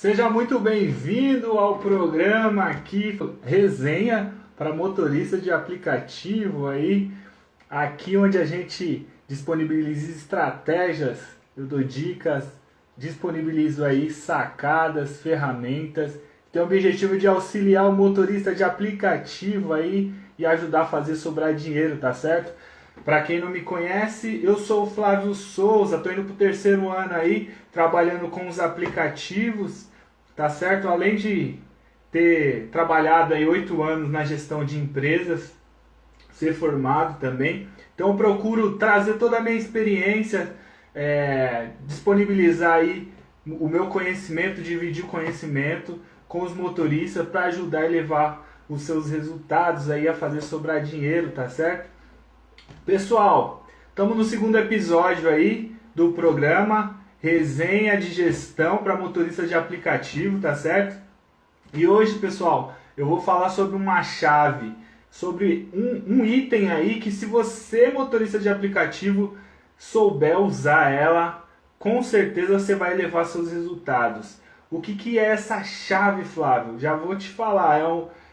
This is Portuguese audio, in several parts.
Seja muito bem-vindo ao programa aqui, resenha para motorista de aplicativo aí, aqui onde a gente disponibiliza estratégias, eu dou dicas, disponibilizo aí sacadas, ferramentas, tem o objetivo de auxiliar o motorista de aplicativo aí e ajudar a fazer sobrar dinheiro, tá certo? Para quem não me conhece, eu sou o Flávio Souza, estou indo para o terceiro ano aí, trabalhando com os aplicativos, tá certo? Além de ter trabalhado aí 8 anos na gestão de empresas, ser formado também. Então eu procuro trazer toda a minha experiência, disponibilizar aí o meu conhecimento, dividir o conhecimento com os motoristas para ajudar e levar os seus resultados aí a fazer sobrar dinheiro, tá certo? Pessoal, estamos no segundo episódio aí do programa Resenha de Gestão para Motoristas de Aplicativo, tá certo? E hoje, pessoal, eu vou falar sobre uma chave, sobre um item aí que, se você, motorista de aplicativo, souber usar ela, com certeza você vai levar seus resultados. O que é essa chave, Flávio? Já vou te falar,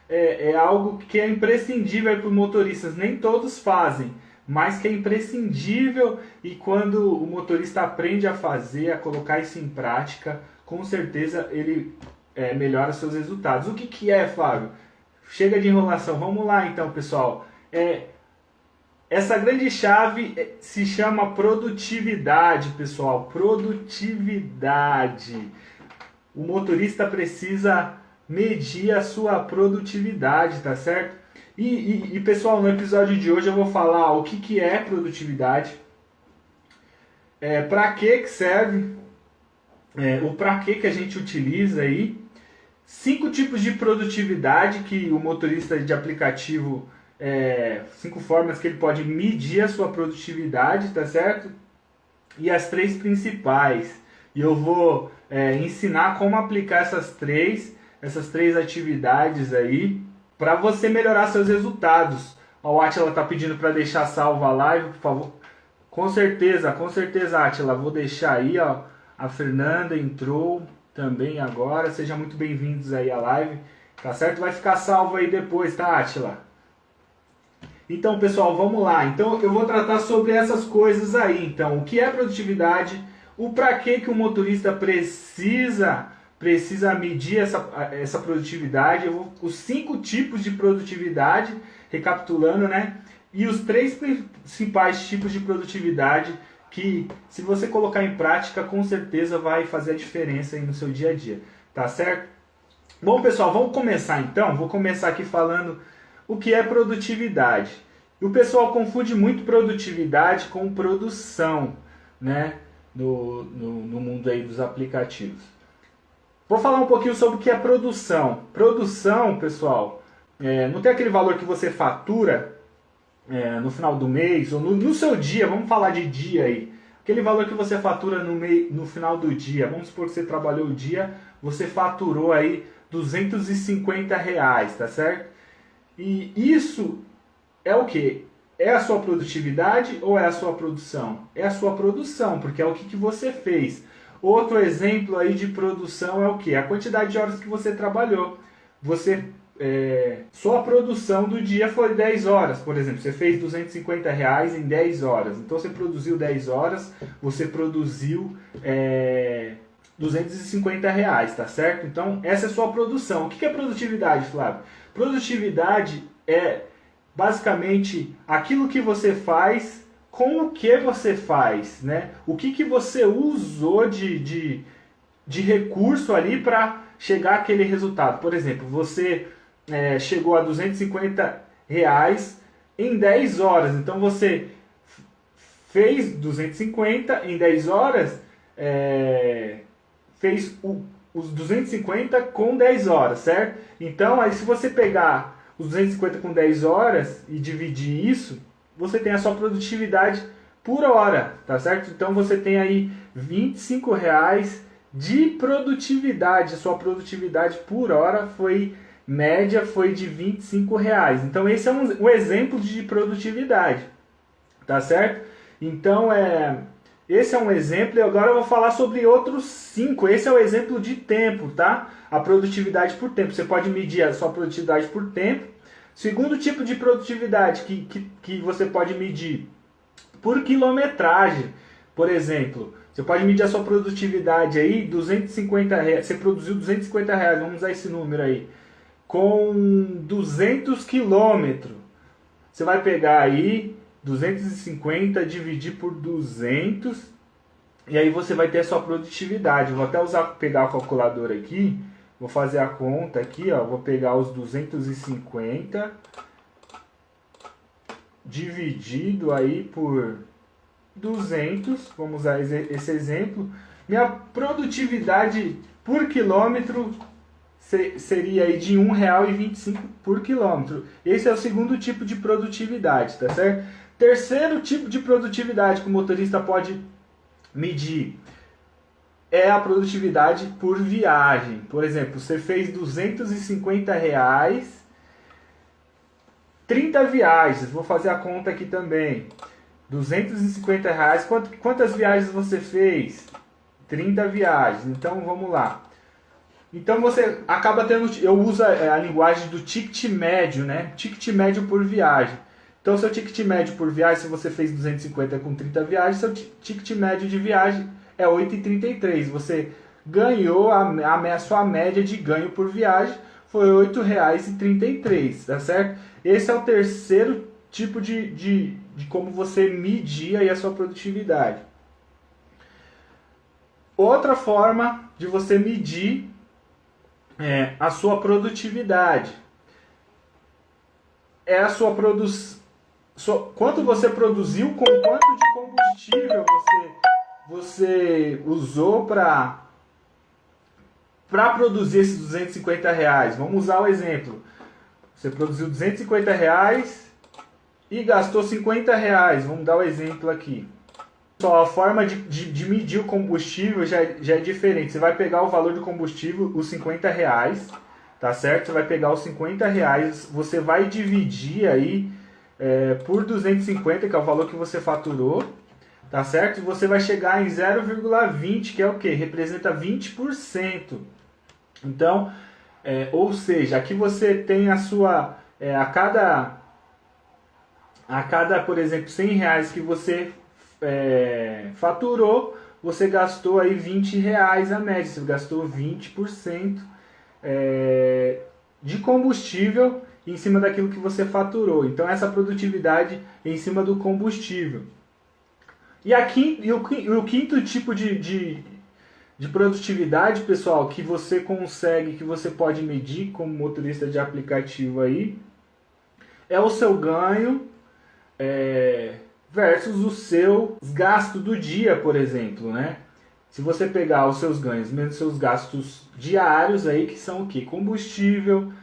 é algo que é imprescindível para os motoristas, nem todos fazem, mas que é imprescindível, e quando o motorista aprende a fazer, a colocar isso em prática, com certeza ele melhora seus resultados. O que é, Flávio? Chega de enrolação, vamos lá então, pessoal. Essa grande chave se chama produtividade, pessoal. Produtividade. O motorista precisa medir a sua produtividade, tá certo? E pessoal, no episódio de hoje eu vou falar o que é produtividade, para que serve, o para que a gente utiliza aí, 5 tipos de produtividade que o motorista de aplicativo, 5 formas que ele pode medir a sua produtividade, tá certo? E as 3 principais. E eu vou ensinar como aplicar essas três atividades aí, para você melhorar seus resultados. O Átila está pedindo para deixar salva a live, por favor. Com certeza, Átila. Vou deixar aí, ó. A Fernanda entrou também agora. Sejam muito bem-vindos aí à live. Tá certo? Vai ficar salvo aí depois, tá, Átila? Então, pessoal, vamos lá. Então, eu vou tratar sobre essas coisas aí. Então, o que é produtividade? O para que o motorista precisa medir essa produtividade, os 5 tipos de produtividade, recapitulando, né? E os 3 principais tipos de produtividade que, se você colocar em prática, com certeza vai fazer a diferença aí no seu dia a dia, tá certo? Bom, pessoal, vamos começar então. Vou começar aqui falando o que é produtividade. E o pessoal confunde muito produtividade com produção, né? No mundo aí dos aplicativos. Vou falar um pouquinho sobre o que é produção. Produção, pessoal, não tem aquele valor que você fatura no final do mês, ou no seu dia, vamos falar de dia aí. Aquele valor que você fatura no final do dia. Vamos supor que você trabalhou o dia, você faturou aí R$250, tá certo? E isso é o quê? É a sua produtividade ou é a sua produção? É a sua produção, porque é o que você fez. Outro exemplo aí de produção é o que? A quantidade de horas que você trabalhou. Sua produção do dia foi 10 horas, por exemplo. Você fez R$250 em 10 horas. Então você produziu 10 horas, você produziu R$250, tá certo? Então essa é a sua produção. O que é produtividade, Flávio? Produtividade é basicamente aquilo que você faz com o que você faz, né? O que você usou de recurso ali para chegar àquele resultado. Por exemplo, você chegou a R$250 em 10 horas. Então você fez 250 em 10 horas, fez os 250 com 10 horas, certo? Então, aí se você pegar os 250 com 10 horas e dividir isso, você tem a sua produtividade por hora, tá certo? Então você tem aí R$25 de produtividade. A sua produtividade por hora média foi de R$25. Então esse é um exemplo de produtividade, tá certo? Então Esse é um exemplo e agora eu vou falar sobre outros 5. Esse é o exemplo de tempo, tá? A produtividade por tempo. Você pode medir a sua produtividade por tempo. Segundo tipo de produtividade que você pode medir por quilometragem. Por exemplo, você pode medir a sua produtividade aí, 250 reais, você produziu 250 reais, vamos usar esse número aí, com 200 quilômetros. Você vai pegar aí 250 dividir por 200 e aí você vai ter a sua produtividade. Vou até pegar a calculadora aqui, vou fazer a conta aqui, ó, vou pegar os 250 dividido aí por 200, vamos usar esse exemplo. Minha produtividade por quilômetro seria aí de R$ 1,25 por quilômetro. Esse é o segundo tipo de produtividade, tá certo? Terceiro tipo de produtividade que o motorista pode medir é a produtividade por viagem. Por exemplo, você fez R$ 250, 30 viagens. Vou fazer a conta aqui também. R$ 250, quantas viagens você fez? 30 viagens. Então vamos lá. Então você acaba tendo, eu uso a linguagem do ticket médio, né? Ticket médio por viagem. Então seu ticket médio por viagem, se você fez 250 com 30 viagens, seu ticket médio de viagem é 8,33. Você ganhou a sua média de ganho por viagem foi R$ 8,33, tá certo? Esse é o terceiro tipo de como você medir aí a sua produtividade. Outra forma de você medir a sua produtividade é a sua produção. Quanto você produziu, com quanto de combustível você usou para produzir esses R$ 250. Vamos usar o exemplo. Você produziu R$ 250 e gastou R$ 50. Vamos dar o exemplo aqui. Só a forma de medir o combustível já é diferente. Você vai pegar o valor do combustível, os R$ 50, tá certo? Você vai pegar os R$ 50, você vai dividir aí por 250, que é o valor que você faturou, tá certo? E você vai chegar em 0,20, que é o que? Representa 20%. Então, ou seja, aqui você tem a sua, a cada, por exemplo, R$ 100 que você faturou, você gastou aí R$ 20 a média, você gastou 20% de combustível em cima daquilo que você faturou. Então essa produtividade em cima do combustível. E o quinto tipo de produtividade, pessoal, que você consegue, que você pode medir como motorista de aplicativo aí, é o seu ganho versus os seus gastos do dia, por exemplo, né? Se você pegar os seus ganhos menos os seus gastos diários aí, que são o quê? Combustível,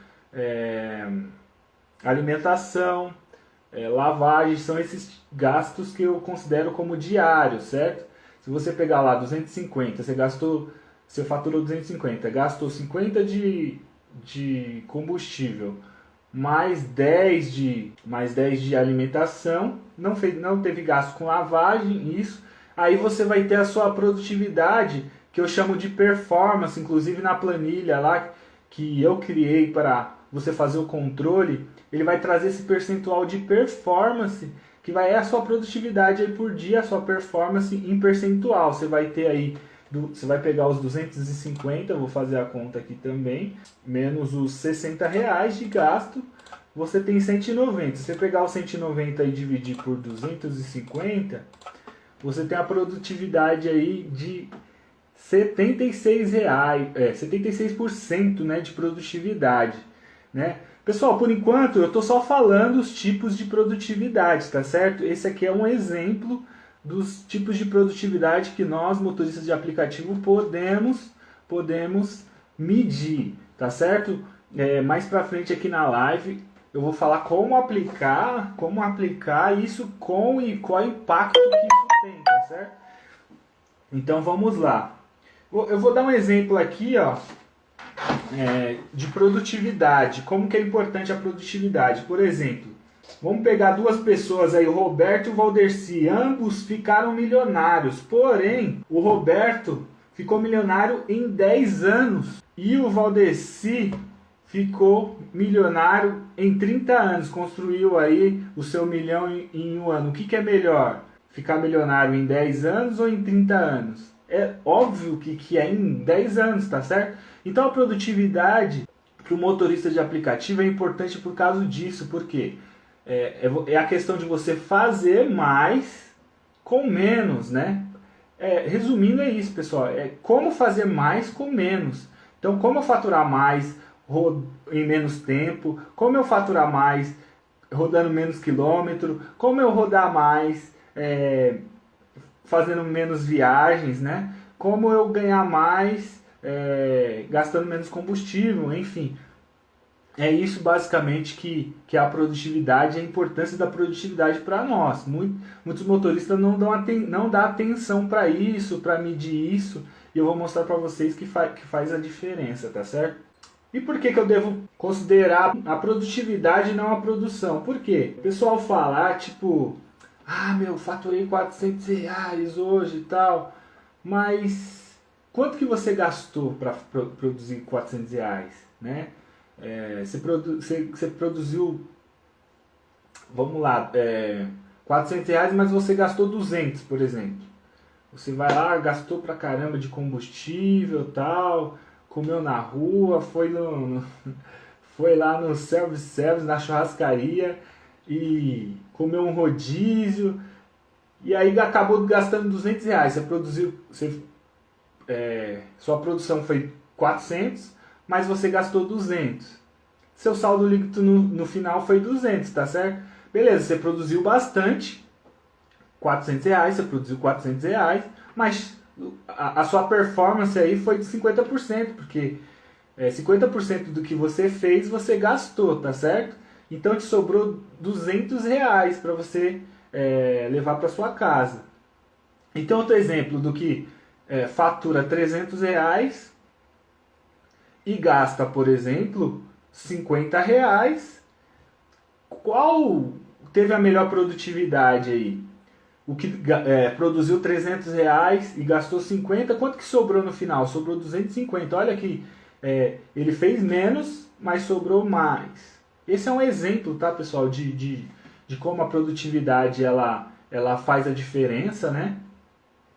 alimentação, lavagem, são esses gastos que eu considero como diários, certo? Se você pegar lá 250, você faturou 250, gastou 50 de combustível, mais 10 de alimentação, não teve gasto com lavagem, isso. Aí você vai ter a sua produtividade, que eu chamo de performance, inclusive na planilha lá que eu criei para você fazer o controle, ele vai trazer esse percentual de performance, que é a sua produtividade aí por dia, a sua performance em percentual. Você vai ter aí, você vai pegar os 250, vou fazer a conta aqui também, menos os R$ 60 de gasto, você tem 190. Se você pegar os 190 e dividir por 250, você tem a produtividade aí de R$ 76%, né, de produtividade, né? Pessoal, por enquanto eu estou só falando os tipos de produtividade, tá certo? Esse aqui é um exemplo dos tipos de produtividade que nós, motoristas de aplicativo, podemos medir, tá certo? Mais pra frente aqui na live eu vou falar como aplicar isso e qual impacto que isso tem, tá certo? Então vamos lá. Eu vou dar um exemplo aqui, ó, de produtividade. Como que é importante a produtividade? Por exemplo, Vamos pegar duas pessoas aí, o Roberto e o Valdeci. Ambos ficaram milionários. Porém, o Roberto ficou milionário em 10 anos. E o Valdeci ficou milionário em 30 anos. Construiu aí o seu milhão em um ano. O que é melhor? Ficar milionário em 10 anos ou em 30 anos? É óbvio que é em 10 anos, tá certo? Então a produtividade para o motorista de aplicativo é importante por causa disso. Por quê? É a questão de você fazer mais com menos, né? Resumindo é isso, pessoal. É como fazer mais com menos. Então, como eu faturar mais em menos tempo, como eu faturar mais rodando menos quilômetro, como eu rodar mais fazendo menos viagens, né? Como eu ganhar mais gastando menos combustível, enfim. É isso basicamente que é a produtividade, a importância da produtividade para nós. Muitos motoristas não dão atenção para isso, para medir isso, e eu vou mostrar para vocês que faz a diferença, tá certo? E por que eu devo considerar a produtividade e não a produção? Por quê? O pessoal fala, tipo, faturei R$ 400 hoje e tal, mas quanto que você gastou para produzir R$ 400, né? Você produziu, vamos lá, R$ 400, mas você gastou 200, por exemplo. Você vai lá, gastou pra caramba de combustível, tal, comeu na rua, foi lá no self-service, na churrascaria e comeu um rodízio e aí acabou gastando R$ 200. Você produziu, sua produção foi 400, mas você gastou 200. Seu saldo líquido no final foi 200, tá certo? Beleza, você produziu bastante, R$ 400, você produziu R$ 400, mas a sua performance aí foi de 50%, porque 50% do que você fez, você gastou, tá certo? Então te sobrou R$ 200 para você levar para sua casa. Então outro exemplo do que fatura R$ 300 e gasta, por exemplo, R$ 50, qual teve a melhor produtividade aí? O que produziu R$ 300 e gastou 50, quanto que sobrou no final? Sobrou 250. Olha que ele fez menos, mas sobrou mais. Esse é um exemplo, tá, pessoal, de como a produtividade ela faz a diferença, né?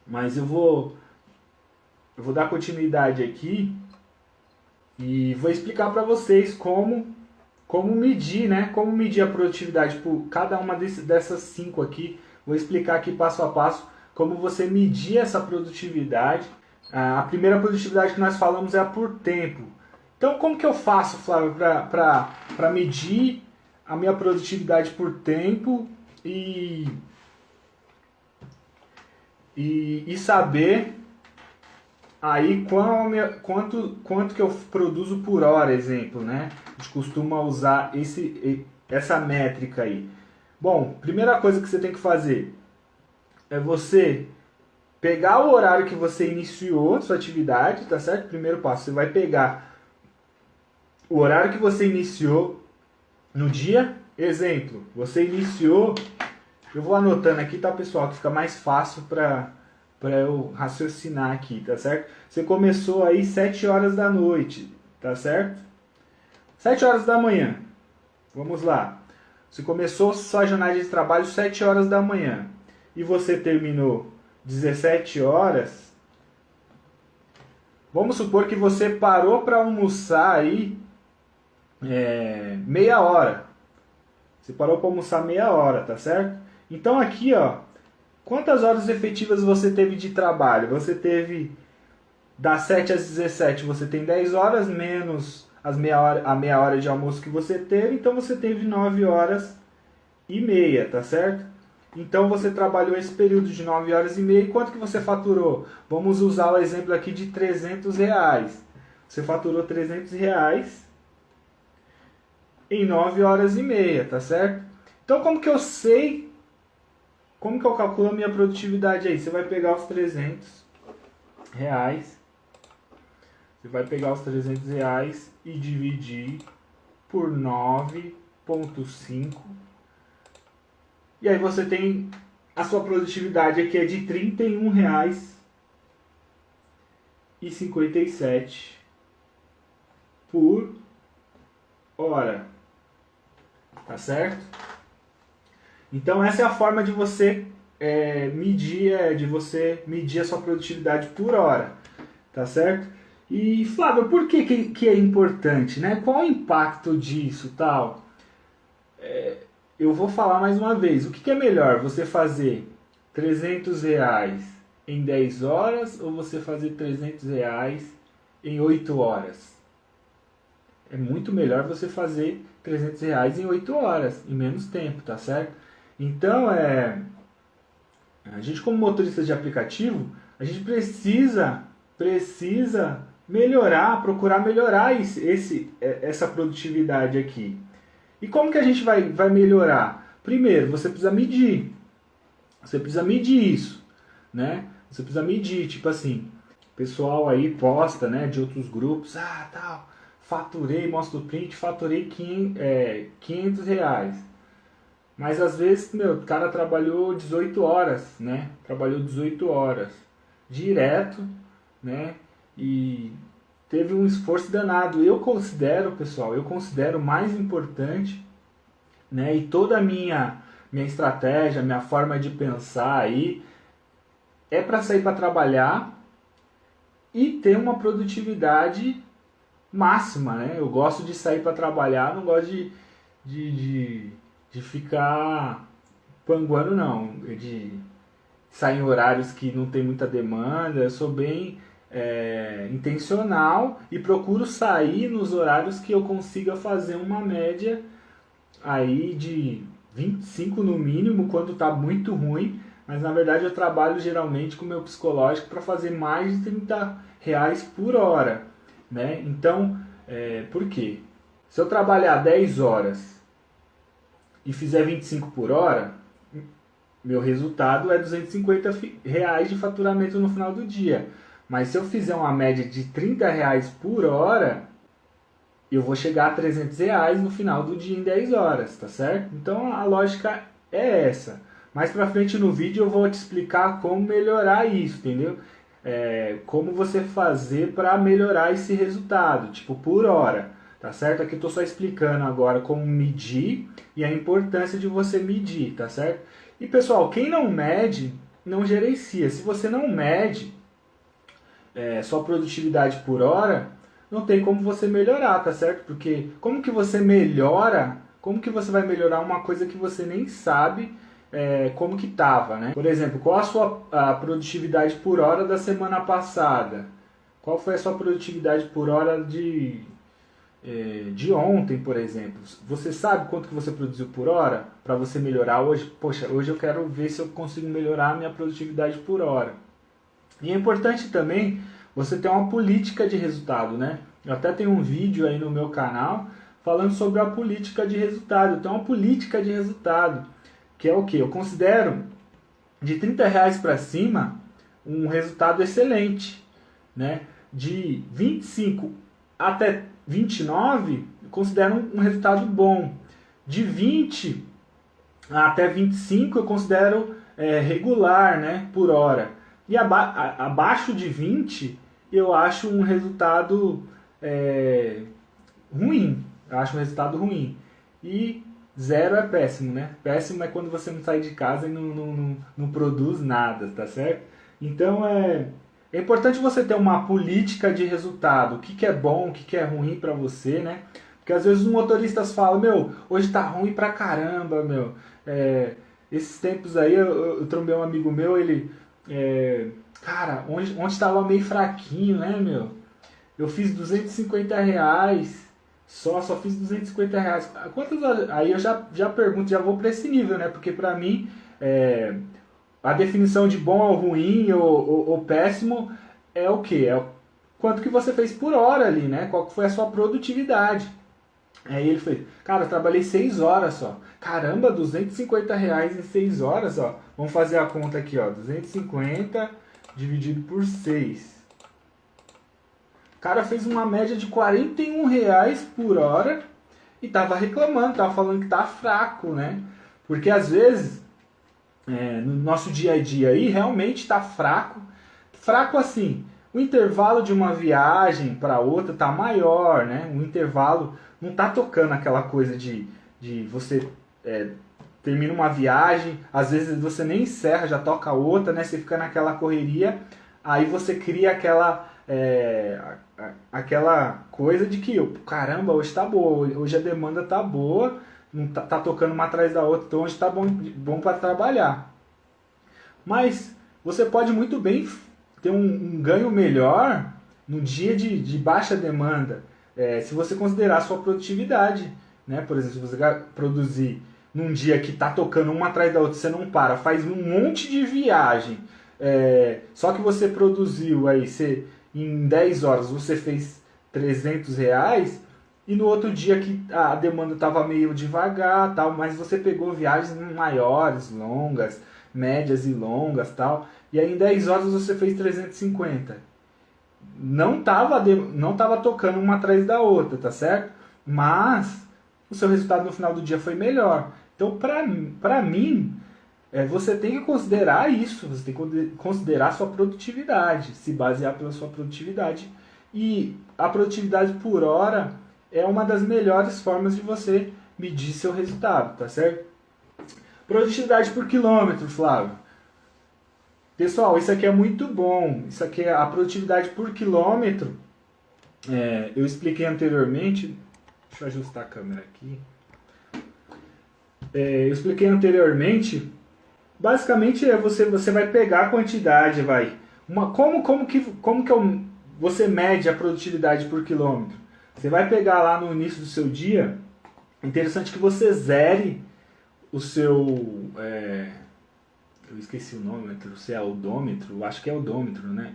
Mas eu vou dar continuidade aqui e vou explicar para vocês como medir, né? Como medir a produtividade por cada uma dessas 5 aqui. Vou explicar aqui passo a passo como você medir essa produtividade. A primeira produtividade que nós falamos é a por tempo. Então, como que eu faço, Flávio, para medir a minha produtividade por tempo e saber aí quanto que eu produzo por hora, exemplo, né? A gente costuma usar essa métrica aí. Bom, primeira coisa que você tem que fazer é você pegar o horário que você iniciou a sua atividade, tá certo? Primeiro passo, você vai pegar o horário que você iniciou no dia. Exemplo, você iniciou, eu vou anotando aqui, tá, pessoal, que fica mais fácil para eu raciocinar aqui, tá certo? Você começou aí 7 horas da noite, tá certo? 7 horas da manhã, vamos lá. Você começou sua jornada de trabalho 7 horas da manhã e você terminou 17 horas. Vamos supor que você parou para almoçar aí meia hora. Você parou para almoçar meia hora, tá certo? Então aqui, ó, quantas horas efetivas você teve de trabalho? Você teve das 7 às 17, você tem 10 horas menos a meia hora de almoço que você teve, então você teve 9 horas e meia, tá certo? Então você trabalhou esse período de 9 horas e meia, e quanto que você faturou? Vamos usar o exemplo aqui de R$ 300. Você faturou R$ 300 em 9 horas e meia, tá certo? Então como que eu sei, como que eu calculo a minha produtividade aí? Você vai pegar os R$ 300, você vai pegar os R$ 300 e dividir por 9,5 E aí você tem a sua produtividade aqui é de R$ 31,57 por hora. Tá certo? Então essa é a forma de você medir a sua produtividade por hora. Tá certo? E Flávio, por que é importante, né? Qual o impacto disso, tal? Eu vou falar mais uma vez. O que é melhor? Você fazer R$ 300 em 10 horas ou você fazer R$ 300 em 8 horas? É muito melhor você fazer R$ 300 em 8 horas, em menos tempo, tá certo? Então, a gente como motorista de aplicativo, a gente precisa melhorar, procurar melhorar essa produtividade aqui. E como que a gente vai melhorar? Primeiro, você precisa medir. Você precisa medir isso, né? Você precisa medir, tipo assim, o pessoal aí posta, né, de outros grupos, tal, faturei, mostra o print, faturei R$ 500. Mas às vezes, o cara trabalhou 18 horas, né? Trabalhou 18 horas direto, né? E teve um esforço danado. Pessoal, eu considero mais importante, né? E toda a minha estratégia, minha forma de pensar aí é para sair para trabalhar e ter uma produtividade máxima, né? Eu gosto de sair para trabalhar, não gosto de ficar panguando, não. De sair em horários que não tem muita demanda. Eu sou bem intencional e procuro sair nos horários que eu consiga fazer uma média aí de 25 no mínimo, quando está muito ruim. Mas na verdade eu trabalho geralmente com o meu psicológico para fazer mais de R$ 30 por hora, né? Então, por quê? Se eu trabalhar 10 horas e fizer 25 por hora, meu resultado é R$ 250 de faturamento no final do dia. Mas se eu fizer uma média de R$ 30 por hora, eu vou chegar a R$ 300 no final do dia em 10 horas, tá certo? Então a lógica é essa. Mais pra frente no vídeo eu vou te explicar como melhorar isso, entendeu? Como você fazer para melhorar esse resultado, tipo por hora, tá certo? Aqui eu tô só explicando agora como medir e a importância de você medir, tá certo? E pessoal, quem não mede, não gerencia. Se você não mede sua produtividade por hora, não tem como você melhorar, tá certo? Porque como que você melhora, como que você vai melhorar uma coisa que você nem sabe como que tava, né? Por exemplo, qual a produtividade por hora da semana passada? Qual foi a sua produtividade por hora de ontem, por exemplo? Você sabe quanto que você produziu por hora para você melhorar hoje? Poxa, hoje eu quero ver se eu consigo melhorar a minha produtividade por hora. E é importante também você ter uma política de resultado, né? Eu até tenho um vídeo aí no meu canal falando sobre a política de resultado. Eu tenho uma política de resultado, que é o que? Eu considero de R$ 30 para cima um resultado excelente, né? De 25 até 29 eu considero um resultado bom. De 20 até 25 eu considero regular, né? Por hora. E abaixo de 20 eu acho um resultado ruim. Eu acho um resultado ruim. E 0 é péssimo, né? Péssimo é quando você não sai de casa e não produz nada, tá certo? Então é importante você ter uma política de resultado. O que é bom, o que é ruim pra você, né? Porque às vezes os motoristas falam, hoje tá ruim pra caramba, esses tempos aí eu trombei um amigo meu, ele... cara, onde estava meio fraquinho, né, meu? Eu fiz R$ 250, só fiz R$ 250. Quantas horas? Aí eu já pergunto, já vou para esse nível, né? Porque pra mim, a definição de bom ou ruim ou péssimo é o quê? É o quanto que você fez por hora ali, né? Qual que foi a sua produtividade. Aí ele fez, cara, eu trabalhei 6 horas só. Caramba, R$ 250 em 6 horas, ó. Vamos fazer a conta aqui, ó. 250 dividido por 6. O cara fez uma média de R$ 41 por hora e tava reclamando, tava falando que tá fraco, né? Porque às vezes no nosso dia a dia aí realmente está fraco. Fraco assim, o intervalo de uma viagem para outra está maior, né? O intervalo não está tocando aquela coisa de você termina uma viagem, às vezes você nem encerra, já toca outra, né? Você fica naquela correria, aí você cria aquela coisa de que, caramba, hoje tá boa, hoje a demanda tá boa, não tá tocando uma atrás da outra, então hoje tá bom para trabalhar. Mas você pode muito bem ter um ganho melhor no dia de baixa demanda, se você considerar a sua produtividade, né? Por exemplo, se você produzir num dia que tá tocando uma atrás da outra, você não para, faz um monte de viagem, só que você produziu aí, em 10 horas você fez R$ 300, e no outro dia que a demanda estava meio devagar, tal, mas você pegou viagens maiores, longas, médias e longas, tal, e aí em 10 horas você fez 350. Não tava tocando uma atrás da outra, tá certo? Mas o seu resultado no final do dia foi melhor. Então, para mim, você tem que considerar isso, você tem que considerar a sua produtividade, se basear pela sua produtividade. E a produtividade por hora é uma das melhores formas de você medir seu resultado, tá certo? Produtividade por quilômetro, Flávio. Pessoal, isso aqui é muito bom. Isso aqui é a produtividade por quilômetro. Eu expliquei anteriormente. Deixa eu ajustar a câmera aqui. Eu expliquei anteriormente. Basicamente você vai pegar a quantidade, você mede a produtividade por quilômetro? Você vai pegar lá no início do seu dia. É interessante que você zere o seu... eu esqueci o nome, se é odômetro, acho que é odômetro, né?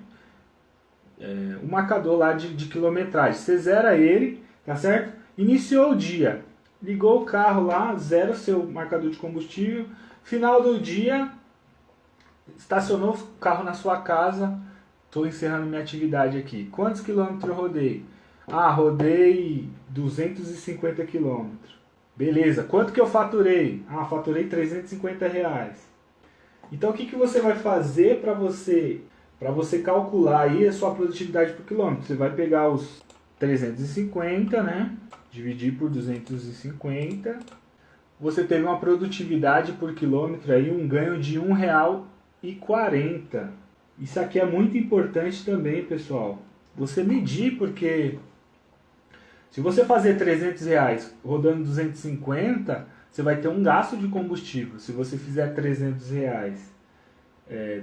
O marcador lá de quilometragem. Você zera ele, tá certo? Iniciou o dia, ligou o carro lá, zera o seu marcador de combustível. Final do dia, estacionou o carro na sua casa. Estou encerrando minha atividade aqui. Quantos quilômetros eu rodei? Rodei 250 quilômetros. Beleza, quanto que eu faturei? Faturei R$ 350. Então o que você vai fazer para você calcular aí a sua produtividade por quilômetro? Você vai pegar os 350, né? Dividir por 250. Você teve uma produtividade por quilômetro aí, um ganho de R$ 1,40. Isso aqui é muito importante também, pessoal. Você medir, porque se você fazer R$ 300 rodando 250, você vai ter um gasto de combustível. Se você fizer R$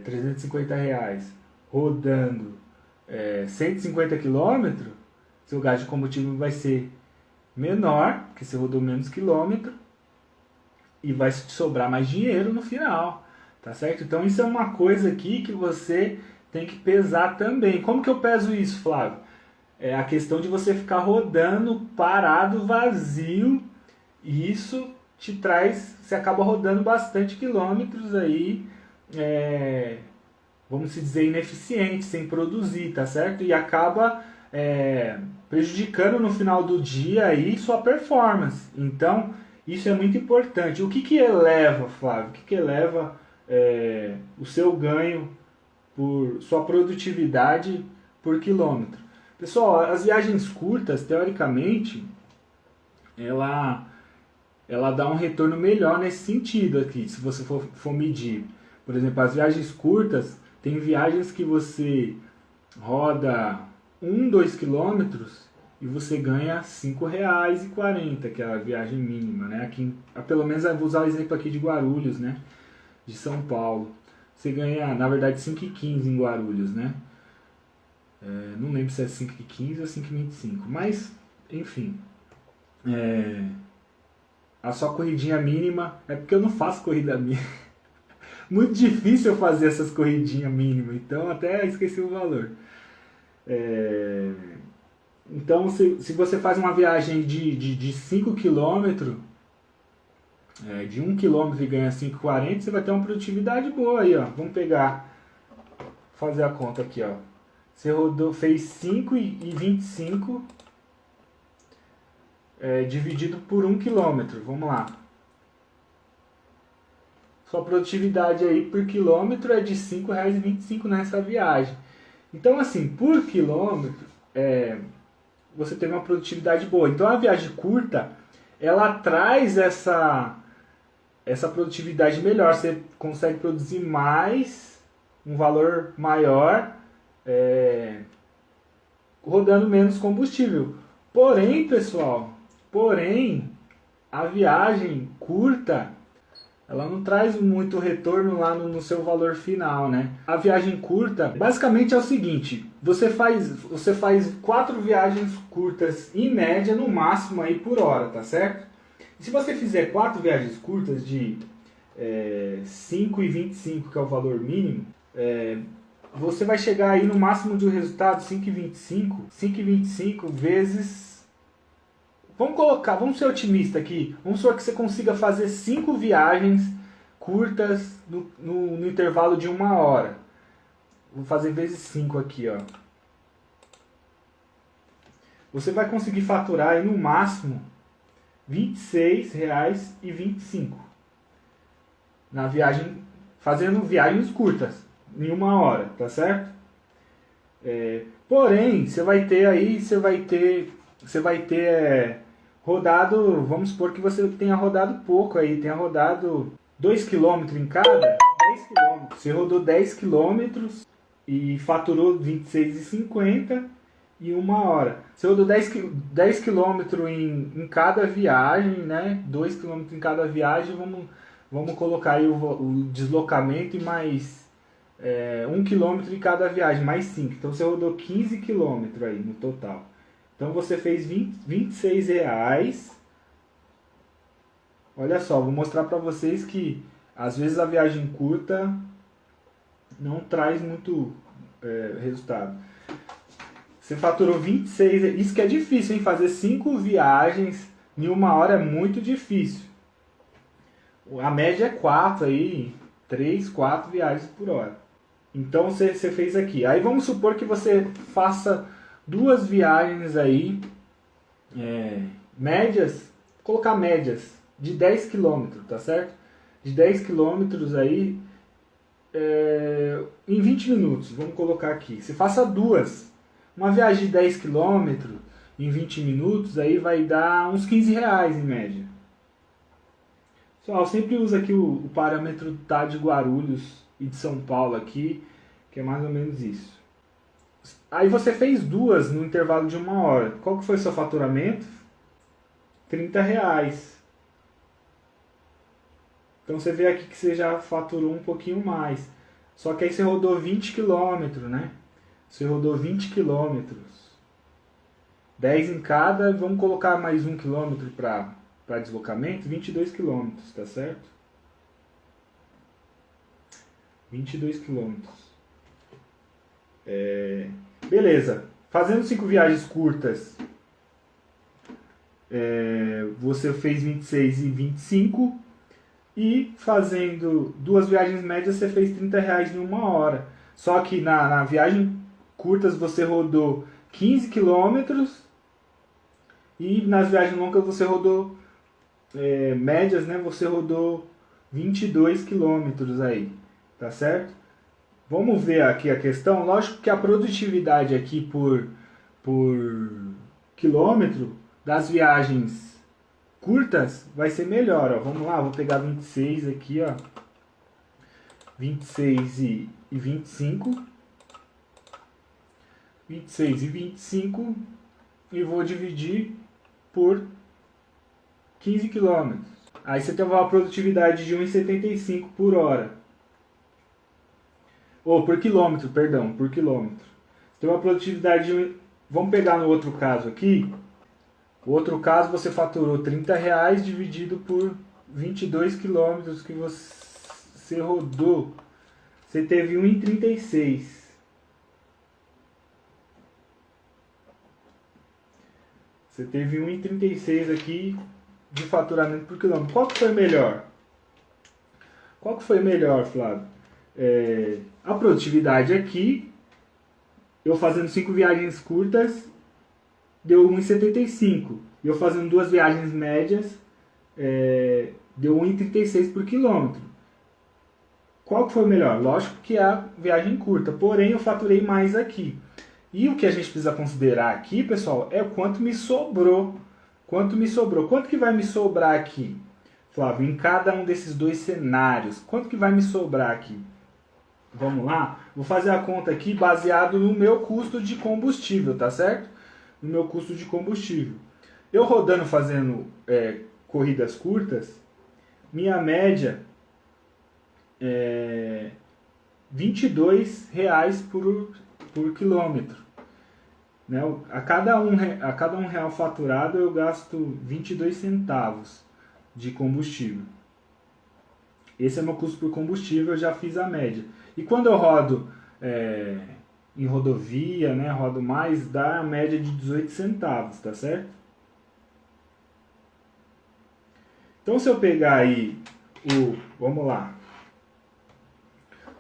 350 rodando 150 km, seu gasto de combustível vai ser menor, porque você rodou menos quilômetro, e vai sobrar mais dinheiro no final, tá certo? Então isso é uma coisa aqui que você tem que pesar também. Como que eu peso isso, Flávio? É a questão de você ficar rodando parado, vazio, e isso te traz, você acaba rodando bastante quilômetros aí, vamos dizer, ineficiente, sem produzir, tá certo? E acaba prejudicando no final do dia aí sua performance. Então, isso é muito importante. O que eleva, Flávio? O que eleva o seu ganho por sua produtividade por quilômetro? Pessoal, as viagens curtas, teoricamente, ela dá um retorno melhor nesse sentido aqui, se você for medir. Por exemplo, as viagens curtas, tem viagens que você roda 2 quilômetros e você ganha R$ 5,40, que é a viagem mínima, né? Aqui, pelo menos eu vou usar o exemplo aqui de Guarulhos, né? De São Paulo. Você ganha, na verdade, 5,15 em Guarulhos, né? Não lembro se é 5,15 ou 5,25, mas, enfim. A sua corridinha mínima, é porque eu não faço corrida mínima. Muito difícil eu fazer essas corridinhas mínimas, então até esqueci o valor. Então, se você faz uma viagem de 5 km, de 1 km e ganha 5,40, você vai ter uma produtividade boa aí, ó. Vamos fazer a conta aqui, ó. Você fez 5,25 dividido por 1 km. Vamos lá. sua produtividade aí por quilômetro é de R$ 5,25 nessa viagem. Então, assim, por quilômetro, você tem uma produtividade boa. Então, a viagem curta, ela traz essa produtividade melhor. Você consegue produzir mais, um valor maior, rodando menos combustível. Porém, pessoal, a viagem curta, ela não traz muito retorno lá no seu valor final, né? A viagem curta, basicamente é o seguinte, você faz 4 viagens curtas, em média, no máximo, aí por hora, tá certo? E se você fizer 4 viagens curtas de 5,25, que é o valor mínimo, você vai chegar aí no máximo de um resultado 5,25 vezes... Vamos ser otimista aqui. Vamos supor que você consiga fazer 5 viagens curtas no intervalo de 1 hora. Vou fazer vezes 5 aqui, ó. Você vai conseguir faturar aí no máximo R$ 26,25 na viagem, fazendo viagens curtas em 1 hora, tá certo? Porém, você vai ter rodado, vamos supor que você tenha rodado pouco aí, tenha rodado 2 km em cada, 10 km. Você rodou 10 km e faturou R$ 26,50 em 1 hora. Você rodou 10 km em cada viagem, né? 2 km em cada viagem, vamos colocar aí o deslocamento e mais 1 km em cada viagem, mais 5. Então você rodou 15 km aí no total. Então você fez R$ 26,00. Olha só, vou mostrar para vocês que às vezes a viagem curta não traz muito resultado. Você faturou 26, isso que é difícil, hein? Fazer 5 viagens em 1 hora é muito difícil. A média é 4 aí, 3, 4 viagens por hora. Então você fez aqui. Aí vamos supor que você faça 2 viagens aí, médias, vou colocar médias, de 10 km, tá certo? De 10 km aí, em 20 minutos, vamos colocar aqui. Você faça 2. Uma viagem de 10 km em 20 minutos, aí vai dar uns R$ 15 em média. Pessoal, eu sempre uso aqui o parâmetro de Guarulhos e de São Paulo aqui, que é mais ou menos isso. Aí você fez 2 no intervalo de 1 hora. Qual que foi o seu faturamento? R$ 30. Então você vê aqui que você já faturou um pouquinho mais. Só que aí você rodou 20 km, né? Você rodou 20 km. 10 em cada, vamos colocar mais 1 km para deslocamento, 22 km, tá certo? 22 km. Beleza. Fazendo 5 viagens curtas, você fez 26,25. E fazendo 2 viagens médias, você fez R$ 30 em 1 hora. Só que na viagem curtas você rodou 15 km. E nas viagens longas você rodou, médias, né? Você rodou 22 km aí. Tá certo? Vamos ver aqui a questão. Lógico que a produtividade aqui por quilômetro das viagens curtas vai ser melhor, ó. Vamos lá, vou pegar 26 aqui, ó. 26,25. 26,25 e vou dividir por 15 km. Aí você tem uma produtividade de 1,75 por hora. Ou por quilômetro, perdão, por quilômetro. Você tem uma produtividade de... Vamos pegar no outro caso aqui. O outro caso você faturou R$ 30 dividido por 22 km que você rodou. Você teve 1,36. Você teve 1,36 aqui de faturamento por quilômetro. Qual que foi melhor? Qual que foi melhor, Flávio? A produtividade aqui, eu fazendo 5 viagens curtas, deu 1,75. E eu fazendo 2 viagens médias, deu 1,36 por quilômetro. qual que foi o melhor? Lógico que é a viagem curta, porém eu faturei mais aqui. E o que a gente precisa considerar aqui, pessoal, é o quanto me sobrou. Quanto me sobrou? Quanto que vai me sobrar aqui, Flávio, em cada um desses dois cenários? Quanto que vai me sobrar aqui? Vamos lá? Vou fazer a conta aqui baseado no meu custo de combustível, tá certo? No meu custo de combustível. Eu rodando fazendo corridas curtas, minha média é R$ 22 por quilômetro. Né? A cada um real faturado eu gasto 22 centavos de combustível. Esse é meu custo por combustível, eu já fiz a média. E quando eu rodo em rodovia, né, rodo mais, dá a média de 18 centavos, tá certo? Então se eu pegar aí vamos lá,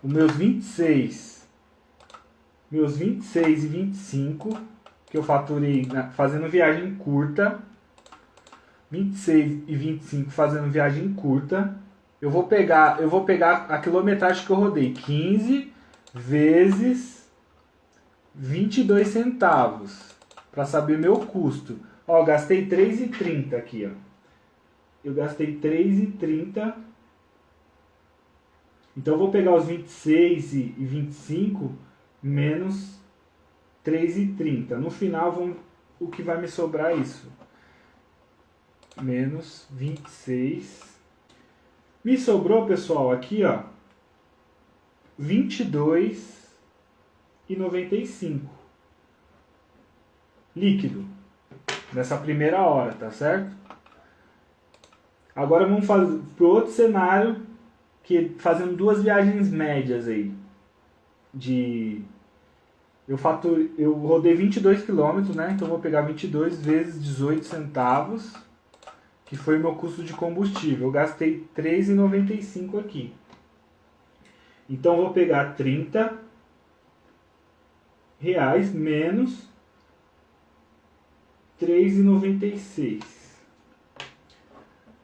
os meus 26 e 25 que eu faturei fazendo viagem curta, 26 e 25 fazendo viagem curta, eu vou pegar a quilometragem que eu rodei, 15 vezes 22 centavos, para saber meu custo. Ó, gastei 3,30 aqui, ó. Eu gastei 3,30. Então eu vou pegar os 26 e 25 menos 3,30. No final o que vai me sobrar é isso. Menos 26. Me sobrou, pessoal, aqui, ó, 22,95 líquido nessa primeira hora, tá certo? Agora vamos fazer para o outro cenário, que fazendo duas viagens médias aí. Eu rodei 22 km, né? Então vou pegar 22 vezes 18 centavos, que foi o meu custo de combustível. Eu gastei R$3,95 aqui. Então vou pegar R$30 menos R$3,96.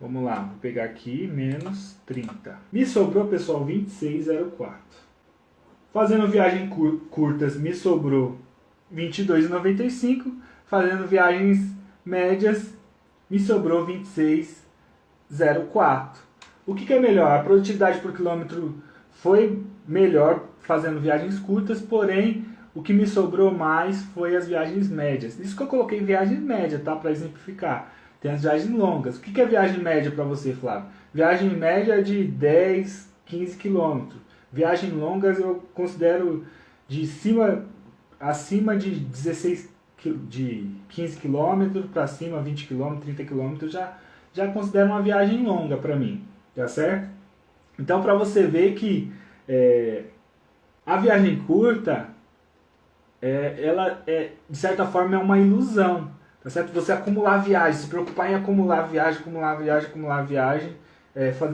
Vamos lá, vou pegar aqui, menos 30. Me sobrou, pessoal, 26,04. Fazendo viagens curtas, me sobrou 22,95. Fazendo viagens médias, me sobrou 26,04. O que é melhor? A produtividade por quilômetro foi melhor fazendo viagens curtas, porém, o que me sobrou mais foi as viagens médias. Isso que eu coloquei viagem média, tá? Para exemplificar. Tem as viagens longas. O que é viagem média para você, Flávio? Viagem média de 10, 15 quilômetros. Viagens longas eu considero acima de 16, de 15 quilômetros para cima, 20 quilômetros, 30 quilômetros, já considero uma viagem longa para mim, tá certo? Então, para você ver que a viagem curta, ela de certa forma é uma ilusão. Tá certo? Você acumular viagem, se preocupar em acumular viagem,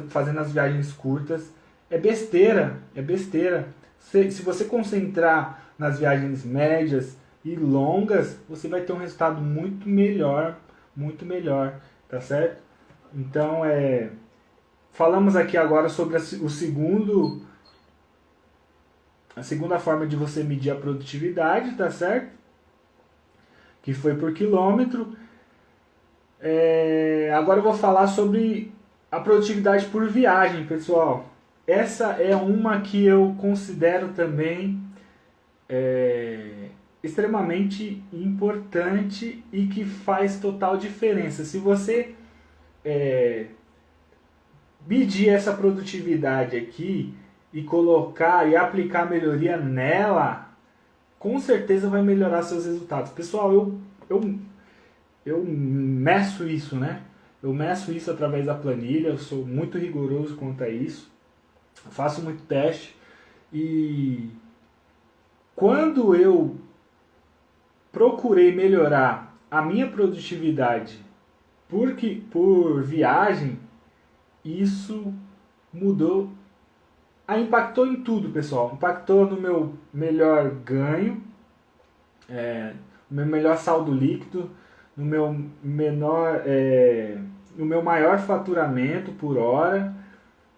fazendo as viagens curtas, é besteira, é besteira. Se você concentrar nas viagens médias e longas, você vai ter um resultado muito melhor, tá certo? Então, falamos aqui agora sobre a segunda forma de você medir a produtividade, tá certo? Que foi por quilômetro. Agora eu vou falar sobre a produtividade por viagem, pessoal. Essa é uma que eu considero também extremamente importante e que faz total diferença. Se você medir essa produtividade aqui e colocar e aplicar melhoria nela, com certeza vai melhorar seus resultados. Pessoal, eu meço isso, né? Eu meço isso através da planilha, eu sou muito rigoroso quanto a isso. Eu faço muito teste. E quando eu procurei melhorar a minha produtividade por viagem, isso mudou. Impactou em tudo, pessoal. Impactou no meu melhor ganho, no meu melhor saldo líquido, no meu maior faturamento por hora,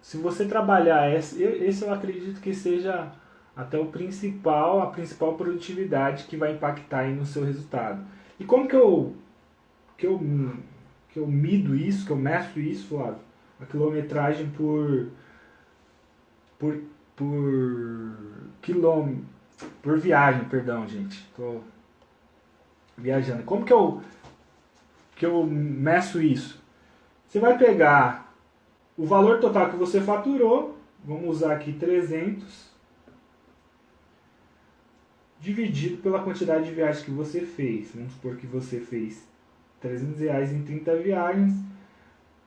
se você trabalhar esse eu acredito que seja até a principal produtividade que vai impactar aí no seu resultado. E como que eu, que eu mido isso, que eu meço isso, Flávio? A quilometragem por, por quilômetro, por viagem, perdão, gente. Tô viajando. Como que eu meço isso? Você vai pegar o valor total que você faturou, vamos usar aqui 300, dividido pela quantidade de viagens que você fez. Vamos supor que você fez R$300 em 30 viagens.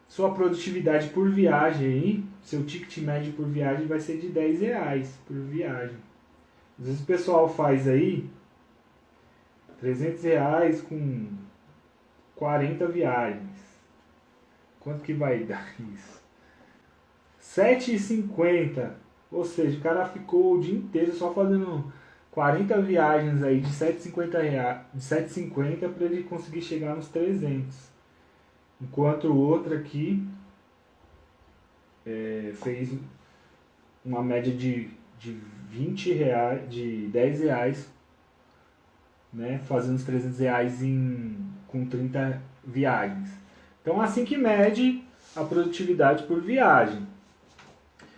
Sua produtividade por viagem aí, seu ticket médio por viagem vai ser de R$10 por viagem. Às vezes o pessoal faz aí R$300 com 40 viagens. Quanto que vai dar isso? R$7,50. Ou seja, o cara ficou o dia inteiro só fazendo 40 viagens aí de R$7,50 para ele conseguir chegar nos 300. Enquanto o outro aqui fez uma média de R$20, de R$10, né, fazendo os R$300 com 30 viagens. Então assim que mede a produtividade por viagem.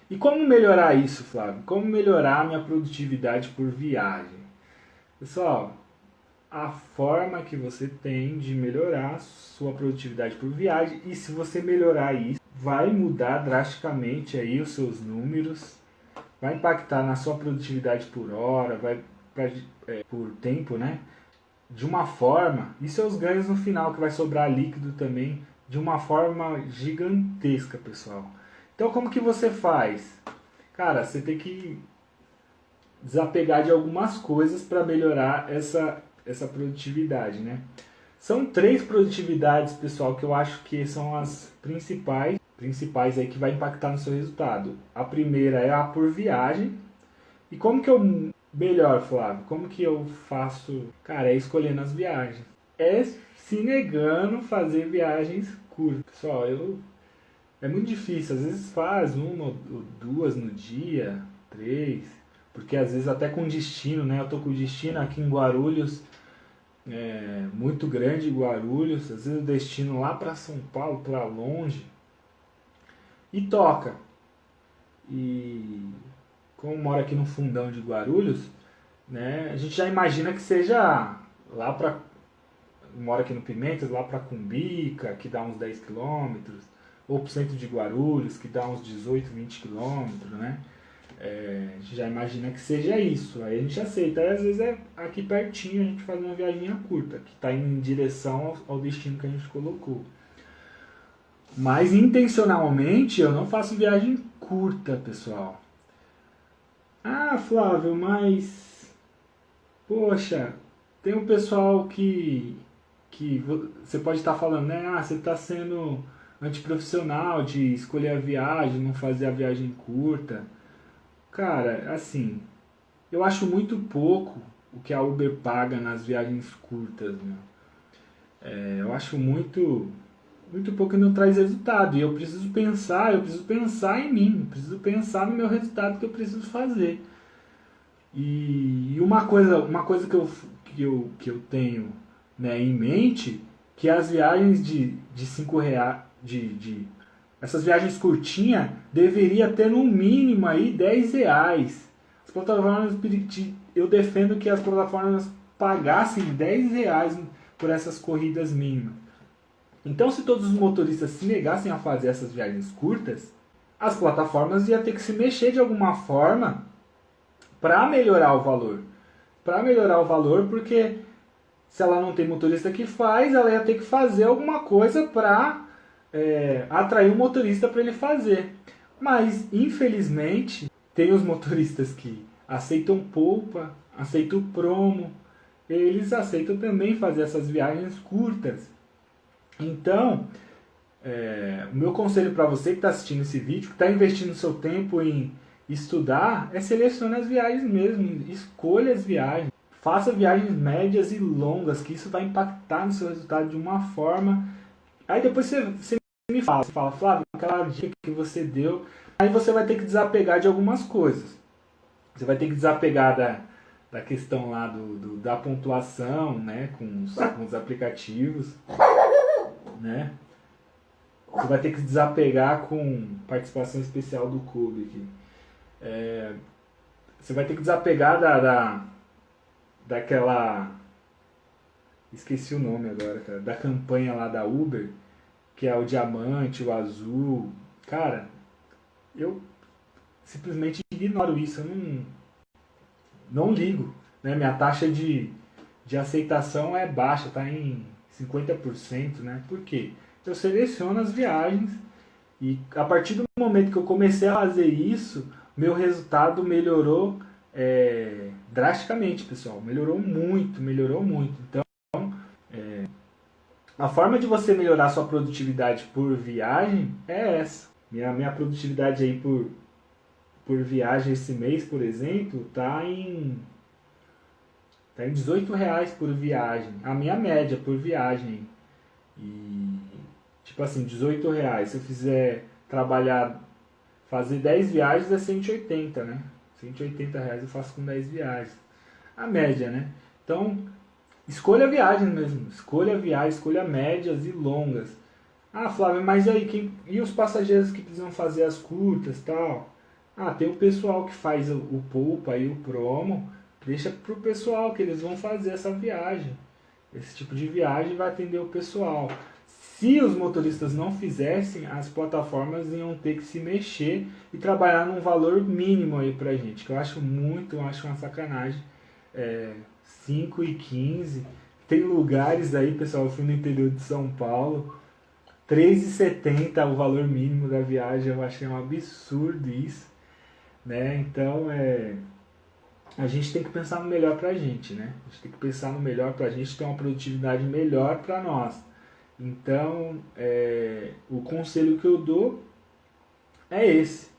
E como melhorar isso, Flávio? Como melhorar a minha produtividade por viagem? Pessoal, a forma que você tem de melhorar sua produtividade por viagem, e se você melhorar isso, vai mudar drasticamente aí os seus números, vai impactar na sua produtividade por hora, por tempo, né? De uma forma, e seus ganhos no final, que vai sobrar líquido também, de uma forma gigantesca, pessoal. Então como que você faz? Cara, você tem que desapegar de algumas coisas para melhorar essa produtividade, né? São 3 produtividades, pessoal, que eu acho que são as principais aí que vai impactar no seu resultado. A primeira é a por viagem. E como que eu melhor, Flávio? Como que eu faço? Cara, é escolhendo as viagens. É se negando fazer viagens curtas. Pessoal, é muito difícil. Às vezes faz 1 ou 2 no dia, 3. Porque às vezes até com destino, né? Eu tô com destino aqui em Guarulhos, muito grande Guarulhos. Às vezes o destino lá para São Paulo, para longe. E toca. E como mora aqui no fundão de Guarulhos, né, a gente já imagina que seja lá para... Mora aqui no Pimentas, lá para Cumbica, que dá uns 10 quilômetros, ou pro centro de Guarulhos, que dá uns 18, 20 quilômetros, né? A gente já imagina que seja isso, aí a gente aceita. Aí às vezes é aqui pertinho a gente faz uma viagem curta, que está indo em direção ao destino que a gente colocou. Mas intencionalmente eu não faço viagem curta, pessoal. Ah, Flávio, mas... Poxa, tem um pessoal que você pode estar falando, né? Ah, você está sendo antiprofissional de escolher a viagem, não fazer a viagem curta. Cara, assim, eu acho muito pouco o que a Uber paga nas viagens curtas, meu. Eu acho muito pouco e não traz resultado. E eu preciso pensar em mim, eu preciso pensar no meu resultado que eu preciso fazer. E uma coisa que eu tenho, né, em mente, que as viagens de R$5, essas viagens curtinhas deveria ter no mínimo aí R$10. As plataformas, eu defendo que as plataformas pagassem R$10 por essas corridas mínimas. Então, se todos os motoristas se negassem a fazer essas viagens curtas, as plataformas iam ter que se mexer de alguma forma para melhorar o valor. Para melhorar o valor, porque se ela não tem motorista que faz, ela ia ter que fazer alguma coisa para atrair o motorista para ele fazer. Mas, infelizmente, tem os motoristas que aceitam polpa, aceitam promo, eles aceitam também fazer essas viagens curtas. Então, o meu conselho para você que está assistindo esse vídeo, que está investindo seu tempo em estudar, é selecione as viagens mesmo, escolha as viagens, faça viagens médias e longas, que isso vai impactar no seu resultado de uma forma. Aí depois você me fala, você fala, Flávio, aquela dica que você deu, aí você vai ter que desapegar de algumas coisas. Você vai ter que desapegar da questão lá da pontuação, né, com os aplicativos, né? Você vai ter que desapegar com participação especial do clube aqui. Você vai ter que desapegar daquela... Esqueci o nome agora, cara. Da campanha lá da Uber, que é o diamante, o azul. Cara, eu simplesmente ignoro isso. Eu não ligo. Né? Minha taxa de aceitação é baixa, tá em 50%, né? Por quê? Eu seleciono as viagens e a partir do momento que eu comecei a fazer isso, meu resultado melhorou drasticamente, pessoal. Melhorou muito, melhorou muito. Então, a forma de você melhorar a sua produtividade por viagem é essa. Minha produtividade aí por viagem esse mês, por exemplo, tá em R$ 18 por viagem. A minha média por viagem. E, tipo assim, R$ 18. Se eu fizer trabalhar, fazer 10 viagens é 180, né? R$ 180 eu faço com 10 viagens. A média, né? Então, escolha a viagem mesmo. Escolha a viagem, escolha médias e longas. Ah, Flávio, mas aí, e os passageiros que precisam fazer as curtas e tal? Ah, tem o pessoal que faz o poupa e o promo. Deixa pro pessoal que eles vão fazer essa viagem. Esse tipo de viagem vai atender o pessoal. Se os motoristas não fizessem, as plataformas iam ter que se mexer e trabalhar num valor mínimo aí pra gente, que eu acho uma sacanagem. 5,15. Tem lugares aí, pessoal, eu fui no interior de São Paulo, R$ 3,70 o valor mínimo da viagem, eu achei um absurdo isso, né? Então, a gente tem que pensar no melhor pra gente, né? A gente tem que pensar no melhor pra gente ter uma produtividade melhor pra nós. Então, o conselho que eu dou é esse.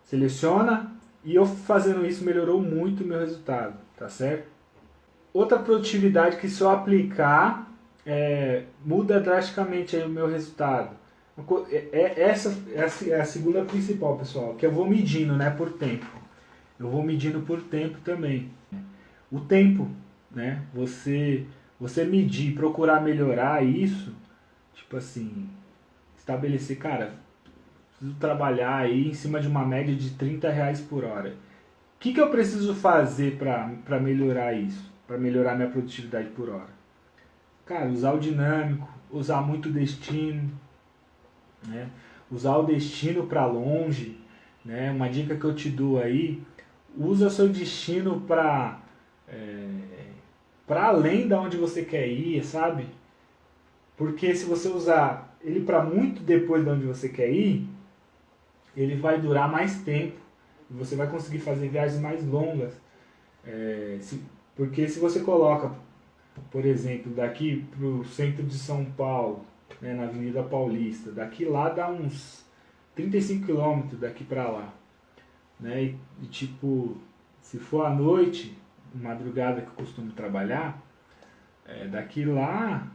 Seleciona, e eu fazendo isso melhorou muito o meu resultado, tá certo? Outra produtividade que se eu aplicar, muda drasticamente aí o meu resultado. Essa é a segunda principal, pessoal, que eu vou medindo, né, por tempo. Eu vou medindo por tempo também. O tempo, né? Você medir, procurar melhorar isso, tipo assim, estabelecer, cara, preciso trabalhar aí em cima de uma média de R$ 30 por hora. O que eu preciso fazer para melhorar isso? Para melhorar minha produtividade por hora? Cara, usar o dinâmico, usar muito destino, né? Usar o destino para longe, né? Uma dica que eu te dou aí, usa seu destino para além da onde você quer ir, sabe? Porque se você usar ele para muito depois de onde você quer ir, ele vai durar mais tempo e você vai conseguir fazer viagens mais longas. Porque se você coloca, por exemplo, daqui para o centro de São Paulo, né, na Avenida Paulista, daqui lá dá uns 35 quilômetros daqui para lá, né? E tipo, se for à noite, madrugada que eu costumo trabalhar, daqui lá,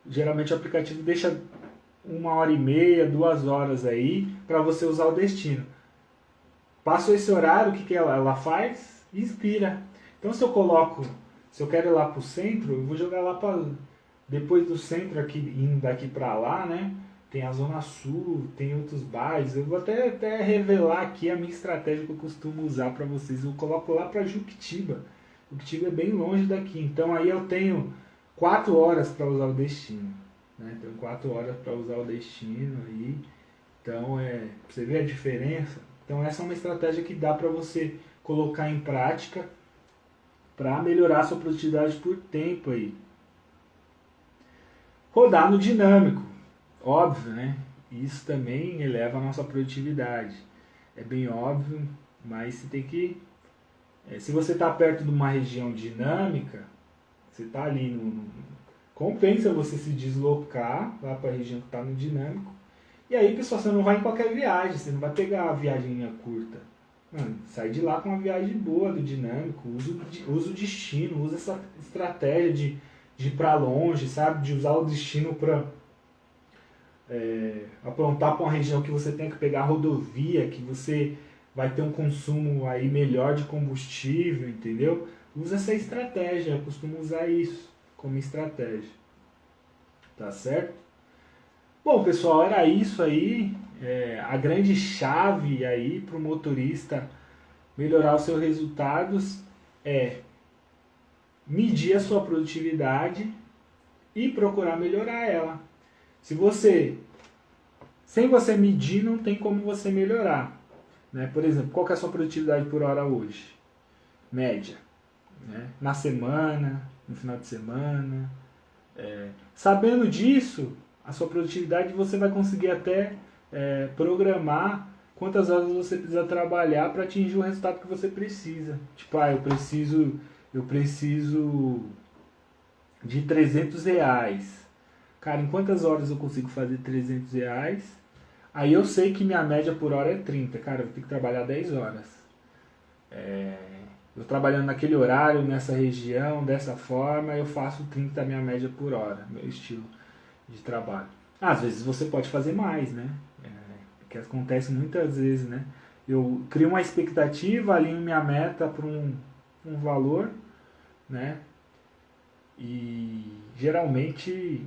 geralmente o aplicativo deixa 1h30, 2 horas aí para você usar o destino. Passou esse horário, o que ela faz? Inspira. Então se eu quero ir lá pro centro, eu vou jogar lá para depois do centro aqui, indo daqui para lá, né? Tem a Zona Sul, tem outros bairros. Eu vou até revelar aqui a minha estratégia que eu costumo usar para vocês. Eu coloco lá para Juquitiba. Juquitiba é bem longe daqui. Então aí eu tenho 4 horas para usar o destino. Né? Tenho 4 horas para usar o destino aí. Então, você vê a diferença? Então essa é uma estratégia que dá para você colocar em prática para melhorar a sua produtividade por tempo aí. Rodar no dinâmico, óbvio, né? Isso também eleva a nossa produtividade. É bem óbvio, mas você tem que... se você está perto de uma região dinâmica, você está ali compensa você se deslocar lá para a região que está no dinâmico. E aí, pessoal, você não vai em qualquer viagem, você não vai pegar uma viagem curta. Mano, sai de lá com uma viagem boa do dinâmico, usa o destino, usa essa estratégia de ir para longe, sabe? De usar o destino aprontar para uma região que você tem que pegar rodovia, que você vai ter um consumo aí melhor de combustível, entendeu? Usa essa estratégia, eu costumo usar isso como estratégia, tá certo? Bom, pessoal, era isso aí, a grande chave aí para o motorista melhorar os seus resultados é medir a sua produtividade e procurar melhorar ela. Sem você medir, não tem como você melhorar. Né? Por exemplo, qual que é a sua produtividade por hora hoje? Média. Né? Na semana, no final de semana. Sabendo disso, a sua produtividade você vai conseguir até programar quantas horas você precisa trabalhar para atingir o resultado que você precisa. Tipo, eu preciso de R$ 300. Cara, em quantas horas eu consigo fazer R$ 300? Aí eu sei que minha média por hora é 30. Cara, eu tenho que trabalhar 10 horas. Eu trabalhando naquele horário, nessa região, dessa forma, eu faço 30 minha média por hora, meu estilo de trabalho. Às vezes você pode fazer mais, né? Que acontece muitas vezes, né? Eu crio uma expectativa, alinho minha meta para um valor, né? E geralmente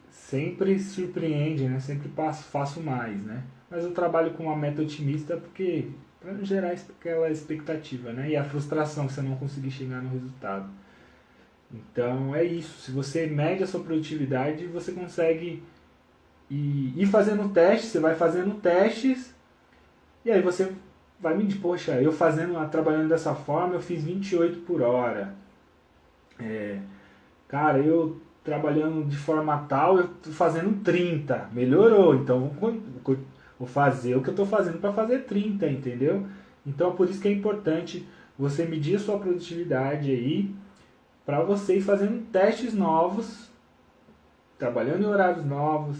sempre surpreende, né? Sempre faço mais, né? Mas eu trabalho com uma meta otimista porque para não gerar aquela expectativa, né? E a frustração se você não conseguir chegar no resultado. Então é isso. Se você mede a sua produtividade, você consegue ir fazendo testes. Você vai fazendo testes e aí você vai medir, poxa, eu trabalhando dessa forma, eu fiz 28 por hora. Cara, eu trabalhando de forma tal, eu tô fazendo 30. Melhorou, então vou fazer o que eu estou fazendo para fazer 30, entendeu? Então é por isso que é importante você medir a sua produtividade aí, para você ir fazendo testes novos, trabalhando em horários novos,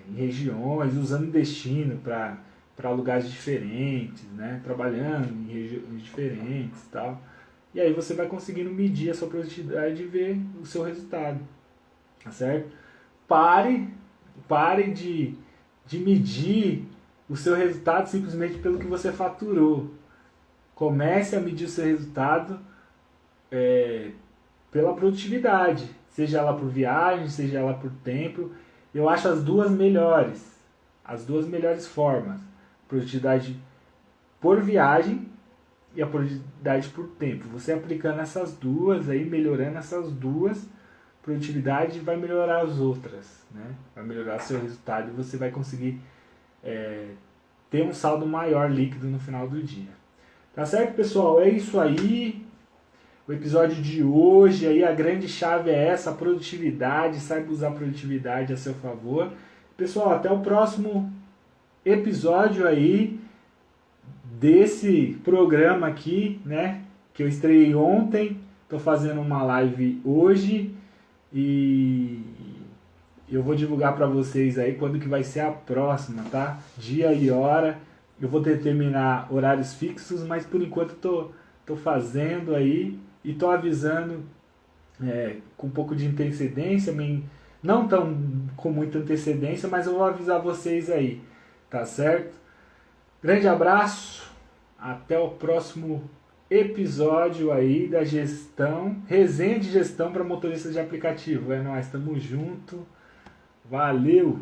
em regiões, usando destino para lugares diferentes, né? Trabalhando em regiões diferentes e tal. E aí você vai conseguindo medir a sua produtividade e ver o seu resultado, tá certo? Pare de medir o seu resultado simplesmente pelo que você faturou. Comece a medir o seu resultado pela produtividade, seja ela por viagem, seja ela por tempo. Eu acho as duas melhores formas. Produtividade por viagem e a produtividade por tempo. Você aplicando essas duas, aí melhorando essas duas, produtividade vai melhorar as outras, né? Vai melhorar seu resultado e você vai conseguir ter um saldo maior líquido no final do dia. Tá certo, pessoal? É isso aí. O episódio de hoje, aí a grande chave é essa, a produtividade. Saiba usar a produtividade a seu favor. Pessoal, até o próximo episódio aí desse programa aqui, né? Que eu estreiei ontem. Estou fazendo uma live hoje e eu vou divulgar para vocês aí quando que vai ser a próxima, tá? Dia e hora. Eu vou determinar horários fixos, mas por enquanto tô fazendo aí e tô avisando com um pouco de antecedência, não tão com muita antecedência, mas eu vou avisar vocês aí, tá certo? Grande abraço, até o próximo episódio aí da gestão, resenha de gestão para motoristas de aplicativo. É nóis, tamo junto, valeu!